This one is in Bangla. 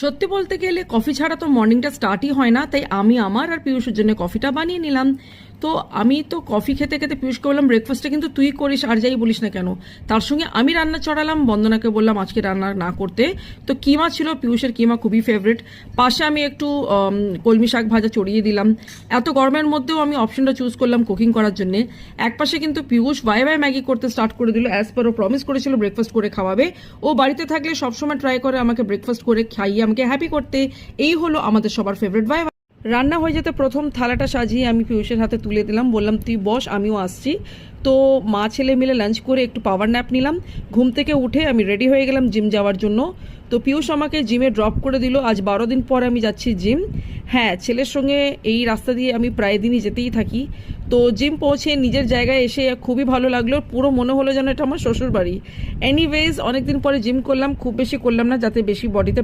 সত্যি বলতে গেলে কফি ছাড়া তো মর্নিংটা স্টার্টই হয় না, তাই আমি আমার আর পিয়ুষের জন্য কফিটা বানিয়ে নিলাম। তো আমি তো কফি খেতে খেতে পিয়ুষকে বললাম ব্রেকফাস্টটা কিন্তু তুই করিস, আর যাই বলিস না কেন। তার সঙ্গে আমি রান্না চড়ালাম, বন্দনাকে বললাম আজকে রান্না না করতে। তো কিমা ছিল, পিয়ুষের কিমা খুবই ফেভারিট। পাশে আমি একটু কলমি শাক ভাজা চড়িয়ে দিলাম। এত গরমের মধ্যেও আমি অপশনটা চুজ করলাম কুকিং করার জন্য। একপাশে কিন্তু পিয়ুষ বাই বাই ম্যাগি করতে স্টার্ট করে দিল, অ্যাজ পার ও প্রমিস করেছিল ব্রেকফাস্ট করে খাওয়াবে। ও বাড়িতে থাকলে সবসময় ট্রাই করে আমাকে ব্রেকফাস্ট করে খাইয়ে আমাকে হ্যাপি করতে। এই হলো আমাদের সবার ফেভারিট বাই। রান্না হয়ে যেতে প্রথম থালাটা সাজিয়ে আমি পিয়ুষের হাতে তুলে দিলাম, বললাম তুই বস, আমিও আসছি। তো মা ছেলে মিলে লাঞ্চ করে একটু পাওয়ার ন্যাপ নিলাম। ঘুম থেকে উঠে আমি রেডি হয়ে গেলাম জিম যাওয়ার জন্য। তো পিয়ুষ আমাকে জিমে ড্রপ করে দিল। আজ 12 দিন পরে আমি যাচ্ছি জিম। হ্যাঁ, ছেলের সঙ্গে এই রাস্তা দিয়ে আমি প্রায় দিনই যেতেই থাকি। তো জিম পৌঁছে নিজের জায়গায় এসে খুবই ভালো লাগলো, পুরো মনে হলো যেন এটা আমার শ্বশুর বাড়ি। এনিওয়েজ, অনেকদিন পরে জিম করলাম, খুব বেশি করলাম না যাতে বেশি বডিতে